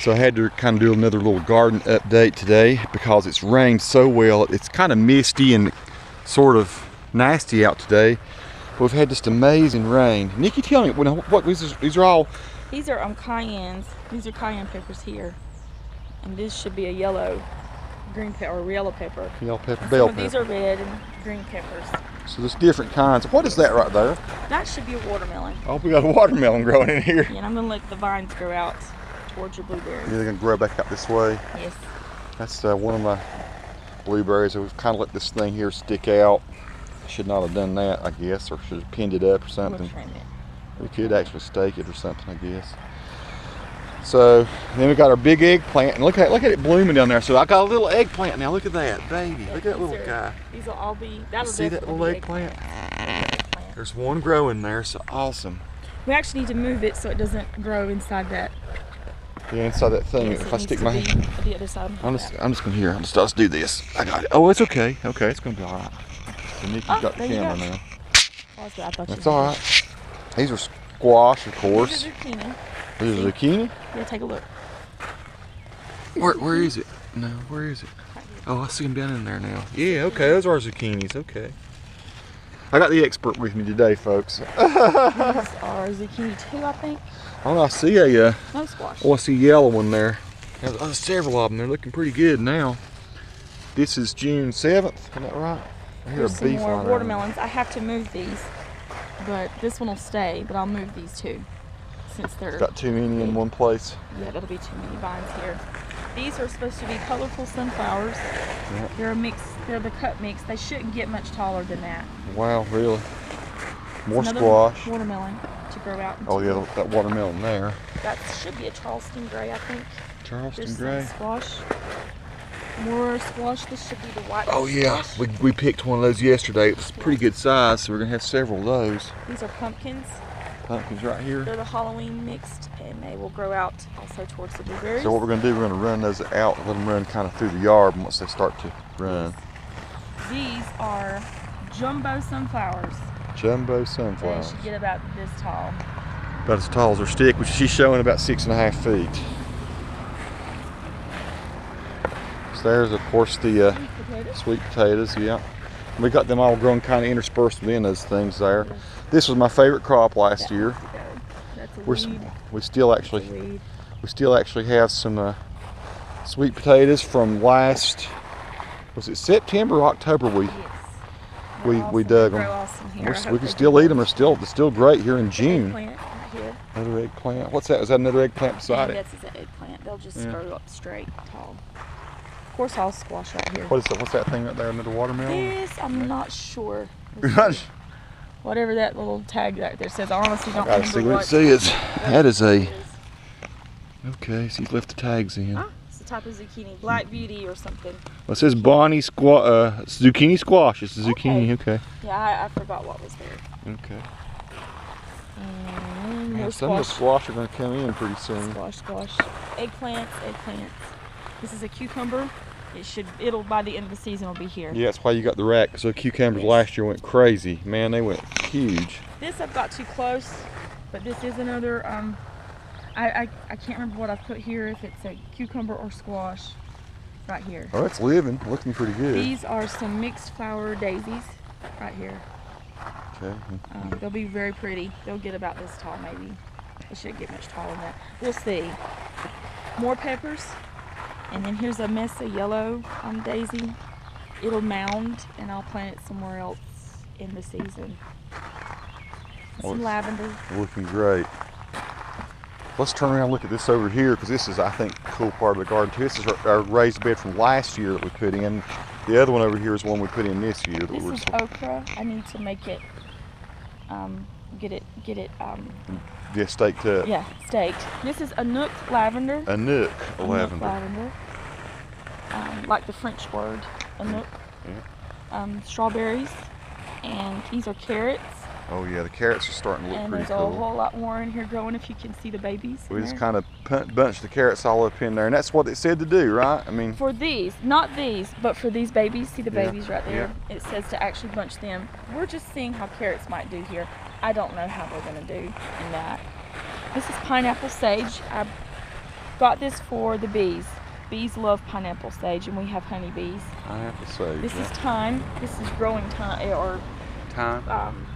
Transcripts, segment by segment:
So I had to kind of do another little garden update today because it's rained so well. It's kind of misty and sort of nasty out today. We've had just amazing rain. Nikki, tell me, what these are all? These are cayennes. These are cayenne peppers here. And this should be a yellow, green pepper, or yellow pepper. Yellow pepper, bell pepper. These are red and green peppers. So there's different kinds. What is that right there? That should be a watermelon. Oh, we got a watermelon growing in here. Yeah, and I'm gonna let the vines grow out towards your blueberries. Yeah, they're gonna grow back up this way. Yes. That's one of my blueberries. We've kind of let this thing here stick out. Should not have done that, I guess, or should have pinned it up or something. We could actually stake it or something, I guess. So then we got our big eggplant, and look at it blooming down there. So I got a little eggplant now. Look at that, baby. Yeah, look at that little guy. These will all be. See that little eggplant? There's one growing there, so awesome. We actually need to move it so it doesn't grow inside that. Yeah, inside that thing. Yes, if I stick my hand, the other side. I'm just gonna I'll do this. I got it. Oh, it's okay. Okay, it's gonna be all right. So Nikki's got the camera now. Oh, that's all right. These are squash, of course. These are zucchini. These are zucchini? Yeah, take a look. Where is it? No, where is it? Oh, I see them down in there now. Yeah, okay, those are zucchinis, okay. I got the expert with me today, folks. These are zucchini too, I think. Oh, I see a no squash. Oh, I see a yellow one there. There's several of them. They're looking pretty good now. This is June 7th, isn't that right? I hear There's a beef some more on watermelons. I have to move these, but this one will stay. But I'll move these too, since they're got too many in one place. Yeah, that'll be too many vines here. These are supposed to be colorful sunflowers. Yep. They're a mix. They're the cut mix. They shouldn't get much taller than that. Wow, really? More another squash. Watermelon to grow out. Oh yeah, that watermelon there. That should be a Charleston gray, I think. Charleston There's gray. some squash. More squash. This should be the white. Oh yeah, we picked one of those yesterday. It was pretty good size, so we're gonna have several of those. These are pumpkins. Pumpkins right here. They're the Halloween mixed, and they will grow out also towards the blueberries. So what we're gonna do, we're gonna run those out, let them run kind of through the yard once they start to run. These are jumbo sunflowers. Jumbo They sunflowers. should get about this tall. About as tall as her stick, which she's showing about 6.5 feet. So there's of course the sweet potatoes, yeah. We got them all grown kind of interspersed within those things there. This was my favorite crop last year. That's a weed. We still actually have some sweet potatoes from last, was it September or October? We dug them. Awesome we can still eat them. They're still great here in June. Eggplant right here. Another eggplant. What's that? Is that another eggplant beside it? That's an eggplant. They'll just grow up straight, tall. Of course, I'll squash right here. What is that? What's that thing right there? Another watermelon? This, I'm not sure. Whatever that little tag right there says, I honestly don't remember see what it says. That is a. Okay, so you left the tags in. Ah, it's a type of zucchini, Black Beauty or something. Well, it says Bonnie zucchini squash. It's a zucchini. Okay. Yeah, I forgot what was there. Okay. More Some of the squash. squash are going to come in pretty soon. Squash. Eggplants. This is a cucumber. It'll by the end of the season will be here. Yeah, that's why you got the rack. So cucumbers last year went crazy. Man, they went huge. This I've got too close, but this is another. I can't remember what I've put here. If it's a cucumber or squash, right here. Oh, it's living. Looking pretty good. These are some mixed flower daisies, right here. Okay. They'll be very pretty. They'll get about this tall, maybe. They shouldn't get much taller than that. We'll see. More peppers. And then here's a mesa yellow daisy. It'll mound, and I'll plant it somewhere else in the season. Some lavender. Looking great. Let's turn around and look at this over here, because this is, I think, a cool part of the garden too. This is our raised bed from last year that we put in. The other one over here is one we put in this year. This is okra. I need to make it, get it. Yeah, staked up. Yeah, staked. This is Anouk lavender. Anouk lavender. Like the French word, Anouk. Yeah. Strawberries, and these are carrots. Oh yeah, the carrots are starting to look and pretty there's cool. a whole lot more in here growing if you can see the babies. We just kind of bunched the carrots all up in there, and that's what it said to do, right? I mean, for these, not these, but for these babies, see the babies right there? Yeah. It says to actually bunch them. We're just seeing how carrots might do here. I don't know how they're going to do in that. This is pineapple sage. Got this for the bees. Bees love pineapple sage, and we have honeybees. Pineapple sage. This is thyme. This is growing thyme, or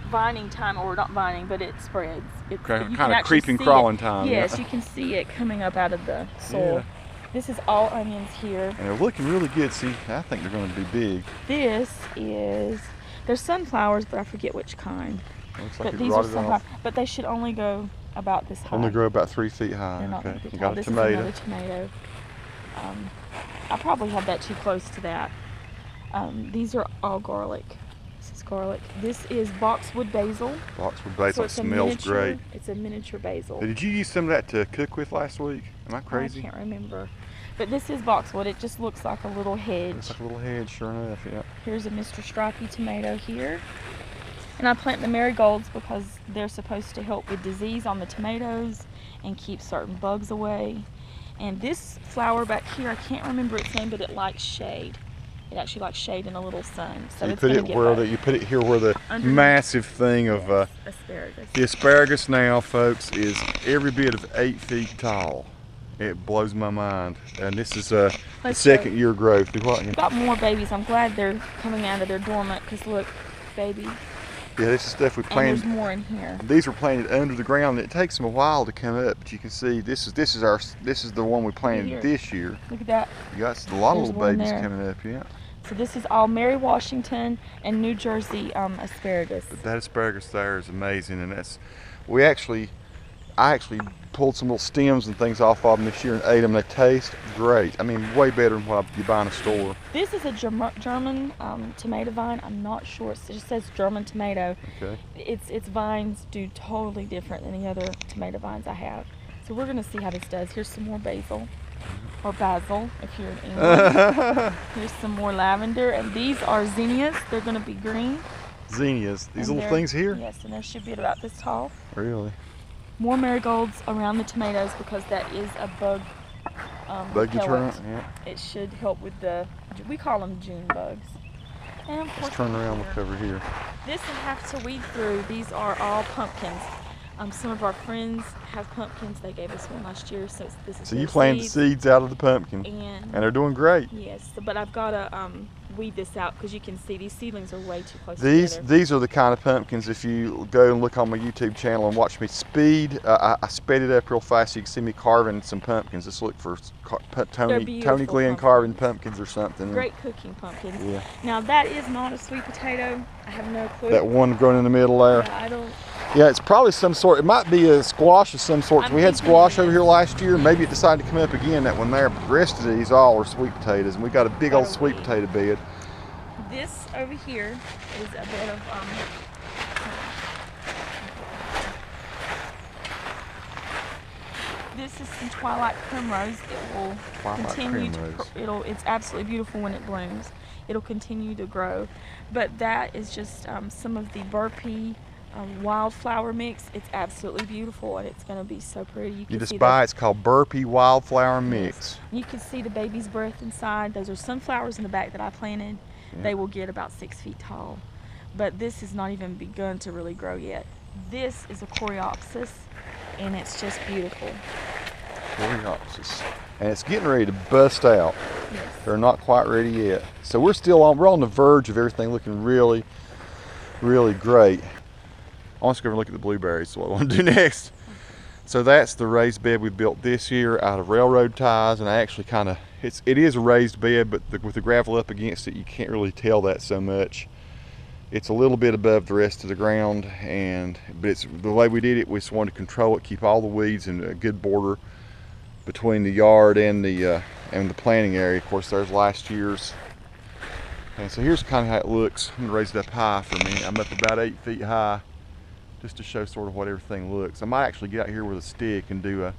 vining thyme, or not vining, but it spreads. It's kind of creeping, crawling thyme. Yes, you can see it coming up out of the soil. Yeah. This is all onions here. And they're looking really good. See, I think they're going to be big. This is, there's sunflowers, but I forget which kind. Looks like But these are sunflowers, but they should only go about this high. Only grow about 3 feet high. They're not Okay. big You tall. got a This tomato. is another tomato. I probably have that too close to that. These are all garlic. This is garlic. This is boxwood basil. Boxwood basil. So it's smells great. It's a miniature basil. Did you use some of that to cook with last week? Am I crazy? I can't remember. But this is boxwood. It just looks like a little hedge. It's like a little hedge, sure enough, yeah. Here's a Mr. Stripey tomato here. And I plant the marigolds because they're supposed to help with disease on the tomatoes and keep certain bugs away. And this flower back here, I can't remember its name, but it likes shade. It actually likes shade in a little sun. So you it's put gonna it get where bugs. you put it here where the Underneath. massive thing of Asparagus. the asparagus now, folks, is every bit of 8 feet tall. It blows my mind. And this is the Let's second year growth. Do what? We've got more babies. I'm glad they're coming out of their dormant because look, baby. Yeah, this is stuff we And planted. there's more in here. These were planted under the ground, and it takes them a while to come up. But you can see this is the one we planted Here. this year. Look at that. You got a lot of There's little one babies there. coming up, yeah. So this is all Mary Washington and New Jersey asparagus. But that asparagus there is amazing, and I actually pulled some little stems and things off of them this year and ate them. They taste great. I mean, way better than what you buy in a store. This is a German tomato vine. I'm not sure. It just says German tomato. Okay. Its vines do totally different than the other tomato vines I have. So we're gonna see how this does. Here's some more basil, or basil if you're in England. Here's some more lavender, and these are zinnias. They're gonna be green. Zinnias. These And little they're- things here? Yes, and they should be about this tall. Really? More marigolds around the tomatoes because that is a bug Bug deterrent? repellent. Yeah. It should help with we call them June bugs. And of course, Let's turn around, look over here. this I have to weed through. These are all pumpkins. Some of our friends have pumpkins. They gave us one last year, so this is So you their planted seeds. seeds out of the pumpkin, And and they're doing great. yes, but I've got to weed this out because you can see these seedlings are way too close These together. are the kind of pumpkins, if you go and look on my YouTube channel and watch me speed, I sped it up real fast so you can see me carving some pumpkins. Let's look for Tony beautiful Glenn carving pumpkins or something. Great cooking pumpkins. Yeah. Now that is not a sweet potato. I have no clue. That one growing in the middle there. Yeah, I don't. Yeah, it's probably some sort, it might be a squash of some sort. I'm We had thinking squash it over is. here last year, maybe it decided to come up again, that one there, but the rest of these all are sweet potatoes, and we got a big old sweet potato bed. This over here is a bit of this is some twilight primrose. It will Twilight continue primrose. it's absolutely beautiful when it blooms. It'll continue to grow. But that is just some of the burpee wildflower mix. It's absolutely beautiful, and it's going to be so pretty. You can just see buy, it's called Burpee Wildflower Mix. You can see the baby's breath inside. Those are sunflowers in the back that I planted. Yeah. They will get about 6 feet tall. But this has not even begun to really grow yet. This is a coreopsis, and it's just beautiful. Coreopsis. And it's getting ready to bust out. Yes. They're not quite ready yet. So we're on the verge of everything looking really, really great. I want to go over and look at the blueberries, so what I want to do next. So that's the raised bed we built this year out of railroad ties, and I actually it is a raised bed, but with the gravel up against it, you can't really tell that so much. It's a little bit above the rest of the ground, but it's the way we did it. We just wanted to control it, keep all the weeds in a good border between the yard and the planting area. Of course, there's last year's. And so here's kind of how it looks. I'm gonna raise it up high for a minute. I'm up about 8 feet high, just to show sort of what everything looks. I might actually get out here with a stick and do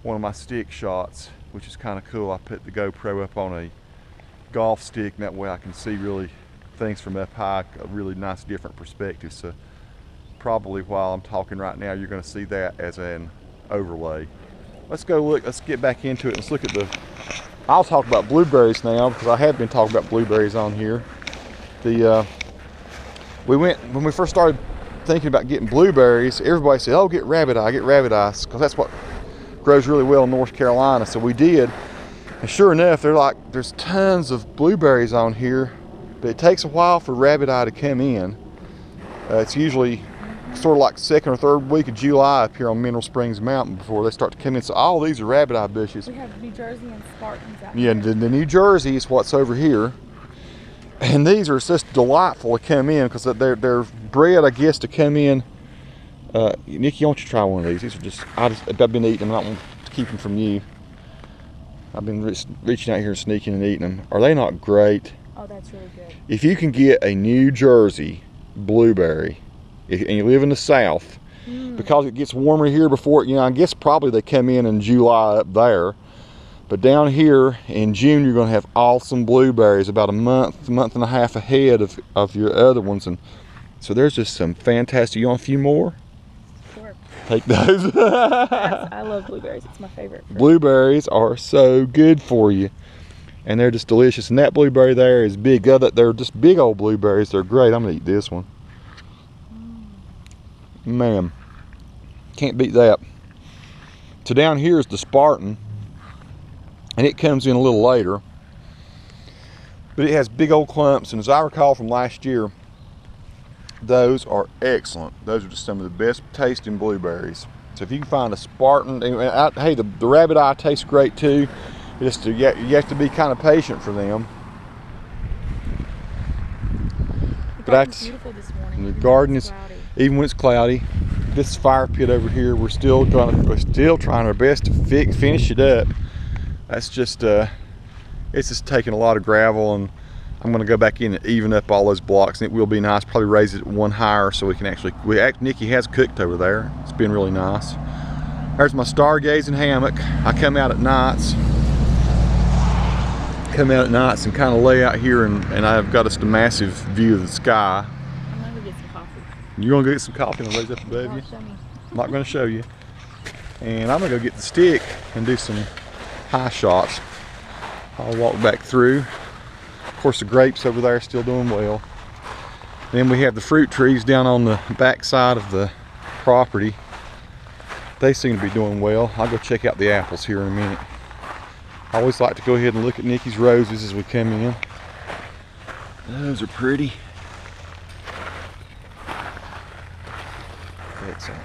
one of my stick shots, which is kind of cool. I put the GoPro up on a golf stick, and that way I can see really things from up high, a really nice different perspective. So probably while I'm talking right now, you're going to see that as an overlay. Let's go look, let's get back into it. Let's look at I'll talk about blueberries now, because I have been talking about blueberries on here. When we first started thinking about getting blueberries, everybody said, oh, get rabbit eye, because that's what grows really well in North Carolina. So we did, and sure enough, there's tons of blueberries on here, but it takes a while for rabbit eye to come in. It's usually sort of like second or third week of July up here on Mineral Springs Mountain before they start to come in. So all these are rabbit eye bushes. We have New Jersey and Spartans out here. Yeah, the New Jersey is what's over here. And these are just delightful to come in because they're bred, I guess, to come in. Nikki, why don't you try one of these? These are just, I've been eating them. I don't want to keep them from you. I've been reaching out here and sneaking and eating them. Are they not great? Oh, that's really good. If you can get a New Jersey blueberry, and you live in the South, because it gets warmer here before, I guess probably they come in July up there. But down here in June, you're going to have awesome blueberries about a month and a half ahead of your other ones. And so there's just some fantastic. You want a few more? Sure. Take those. I love blueberries. It's my favorite fruit. Blueberries are so good for you. And they're just delicious. And that blueberry there is big. They're just big old blueberries. They're great. I'm going to eat this one. Man, can't beat that. So down here is the Spartan. And it comes in a little later, but it has big old clumps, and as I recall from last year, those are excellent. Those are just some of the best tasting blueberries. So if you can find a Spartan, hey, the rabbit eye tastes great too. You have to be kind of patient for them. The garden's beautiful this morning. The garden is, even when it's cloudy, this fire pit over here, we're still trying our best to finish it up. That's just, it's just taking a lot of gravel, and I'm going to go back in and even up all those blocks, and it will be nice. Probably raise it one higher so we can Nikki has cooked over there. It's been really nice. There's my stargazing hammock. I come out at nights and kind of lay out here, and I've got just a massive view of the sky. I'm going to go get some coffee. You're going to go get some coffee and raise up above you? I'm not going to show you. And I'm going to go get the stick and do some high shots. I'll walk back through. Of course, the grapes over there are still doing well. Then we have the fruit trees down on the back side of the property. They seem to be doing well. I'll go check out the apples here in a minute. I always like to go ahead and look at Nikki's roses as we come in. Those are pretty. Excellent.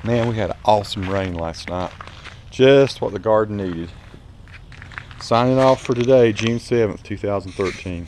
Man, we had an awesome rain last night. Just what the garden needed. Signing off for today, June 7th, 2013.